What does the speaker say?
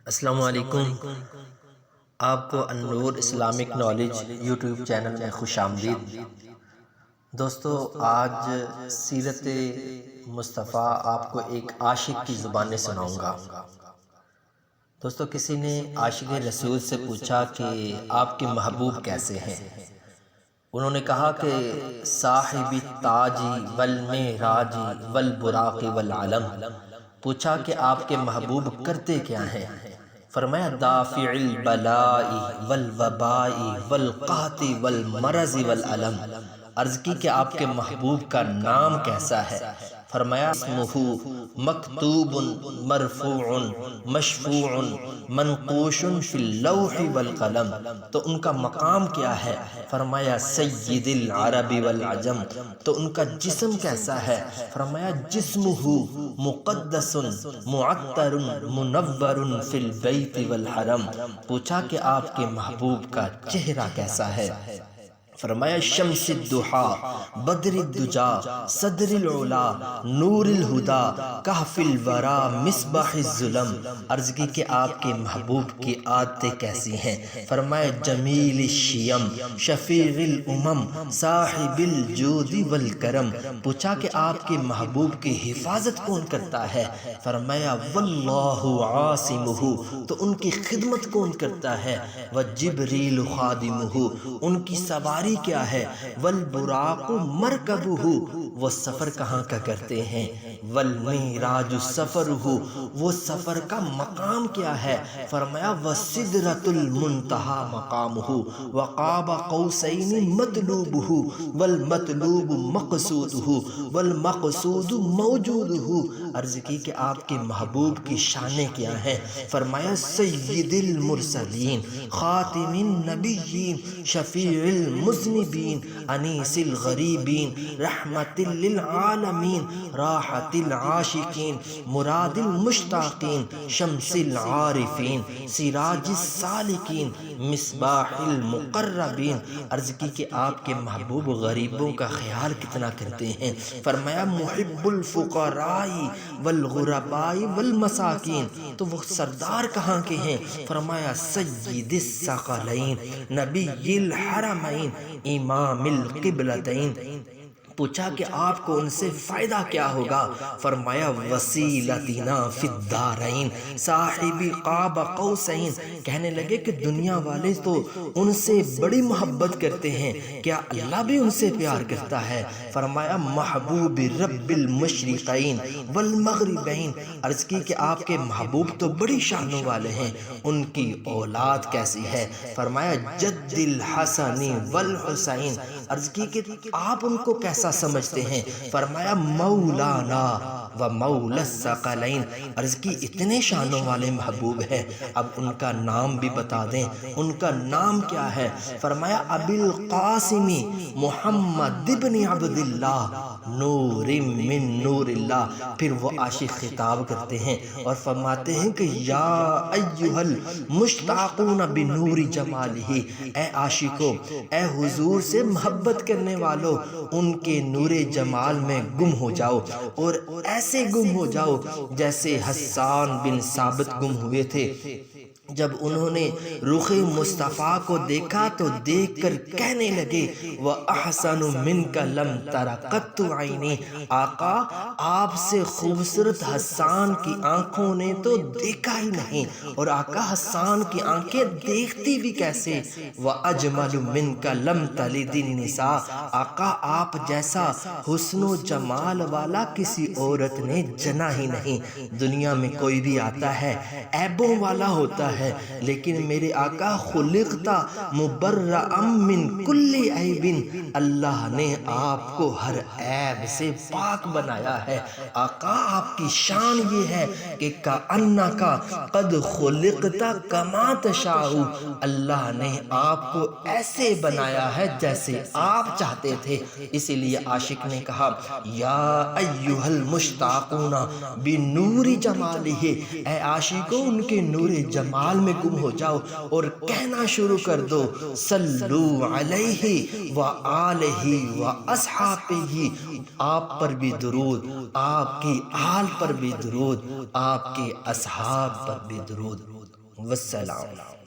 السلام علیکم۔ آپ کو النور اسلامک نالج یوٹیوب چینل میں خوش آمدید۔ دوستو، آج سیرت مصطفیٰ آپ کو ایک عاشق کی زبان سناؤں گا۔ دوستو، کسی نے عاشق رسول سے پوچھا کہ آپ کے محبوب کیسے ہیں؟ انہوں نے کہا کہ صاحب تاجی والمعراجی والبراق والعلم۔ پوچھا کہ آپ کے محبوب کرتے کیا ہیں؟ فرمایا دافع البلاء والوباء والقحط والمرض والعلم۔ عرض کی کہ آپ کے محبوب کا نام کیسا ہے؟ فرمایا اسمہ مکتوب مرفوع مشفوع منقوش فی اللوح والقلم۔ تو ان کا مقام کیا ہے؟ فرمایا سید العرب والعجم۔ تو ان کا جسم کیسا ہے؟ فرمایا جسمہ مقدس معطر منور فی البیت والحرم۔ پوچھا کہ آپ کے محبوب کا چہرہ کیسا ہے؟ فرمایا شمس الضحی بدر الدجا صدر العلا نور الہدا کہف الورا مصباح الظلم۔ عرض کی کہ آپ کے محبوب کی عادتیں کیسی ہیں؟ فرمایا جمیل الشیم شفیع الامم صاحب الجود والکرم۔ پوچھا کہ آپ کے محبوب کی حفاظت کون کرتا ہے؟ فرمایا واللہ عاصمہ۔ تو ان کی خدمت کون کرتا ہے؟ وجبریل خادمہ۔ ان کی سواری کیا ہے؟ والبراق مرکبہ۔ وہ سفر کہاں کا کرتے ہیں؟ والمعراج سفرہ۔ وہ سفر کا مقام کیا ہے؟ فرمایا وسدرۃ المنتہی مقامہ وقاب قوسین مطلوبہ والمطلوب مقصودہ والمقصود موجودہ۔ عرض کی کہ آپ کے محبوب کی شانیں کیا ہیں؟ فرمایا سید المرسلین خاتم النبیین شفیع المذنبین انیس الغریبین رحمت للعالمین راحت العاشقین مراد المشتاقین شمس العارفین سراج السالکین مصباح المقربین۔ عرض کی کہ آپ کے محبوب غریبوں کا خیال کتنا کرتے ہیں؟ فرمایا محب الفقراء والغرباء والمساکین۔ تو وہ سردار کہاں کے ہیں؟ فرمایا سید الثقلین نبی الحرمین امام القبلتین۔ پوچھا کہ آپ کو ان سے فائدہ کیا ہوگا؟ فرمایا وسیلتنا فی الدارین صاحب قاب قوسین۔ کہنے لگے کہ دنیا والے تو ان سے بڑی محبت کرتے ہیں، کیا اللہ بھی ان سے پیار کرتا ہے؟ فرمایا محبوب رب المشرقین والمغربین۔ عرض کی کہ آپ کے محبوب تو بڑی شانوں والے ہیں، ان کی اولاد کیسی ہے؟ فرمایا جد الحسن والحسین۔ عرض کی کہ آپ ان کو کیسا سمجھتے ہیں؟ فرمایا مولانا و مولا الثقلین۔ عرض کی اتنے شانوں والے محبوب ہیں، اب ان کا نام بھی بتا دیں، ان کا نام کیا ہے؟ فرمایا ابی القاسم محمد ابن عبداللہ نور من نور اللہ۔ پھر وہ عاشق خطاب کرتے ہیں اور فرماتے ہیں کہ یا ایھا المشتاقون بنور جمالہ، اے عاشقو، اے حضور سے محبت کرنے والو، ان کے نور جمال میں گم ہو جاؤ، اور ایسے گم ہو جاؤ جیسے حسان بن ثابت گم ہوئے تھے جب انہوں نے رخ مصطفیٰ کو دیکھا تو دیکھ کر کہنے لگے وَأَحْسَنُ مِنْكَ لَمْ تَرَ قَطُّ عَيْنِي۔ آقا، آپ سے خوبصورت حسان کی آنکھوں نے تو دیکھا ہی نہیں، اور آقا حسان کی آنکھیں دیکھتی بھی کیسے؟ وَأَجْمَلُ مِنْكَ لَمْ تَلِدِ النِّسَاء۔ آقا، آپ جیسا حسن و جمال والا کسی عورت نے جنا ہی نہیں۔ دنیا میں کوئی بھی آتا ہے عیبوں والا ہوتا ہے، لیکن میرے آقا خلقتا مبرأ من کل عیب۔ اللہ نے آپ کو ہر عیب سے پاک بنایا ہے۔ آقا، آپ کی شان یہ ہے کہ کأنک قد خلقت کما تشاء۔ اللہ نے آپ کو ایسے بنایا ہے جیسے آپ چاہتے تھے۔ اسی لیے عاشق نے کہا یا ایھا المشتاقون بنور جمالہ، اے عاشقو، ان کے نور جمال حال میں گم ہو جاؤ اور کہنا شروع کر دو صلو علیہ و آلہ و اصحابہ، آپ پر بھی درود، آپ کی آل پر بھی درود، آپ کے اصحاب پر بھی درود۔ والسلام۔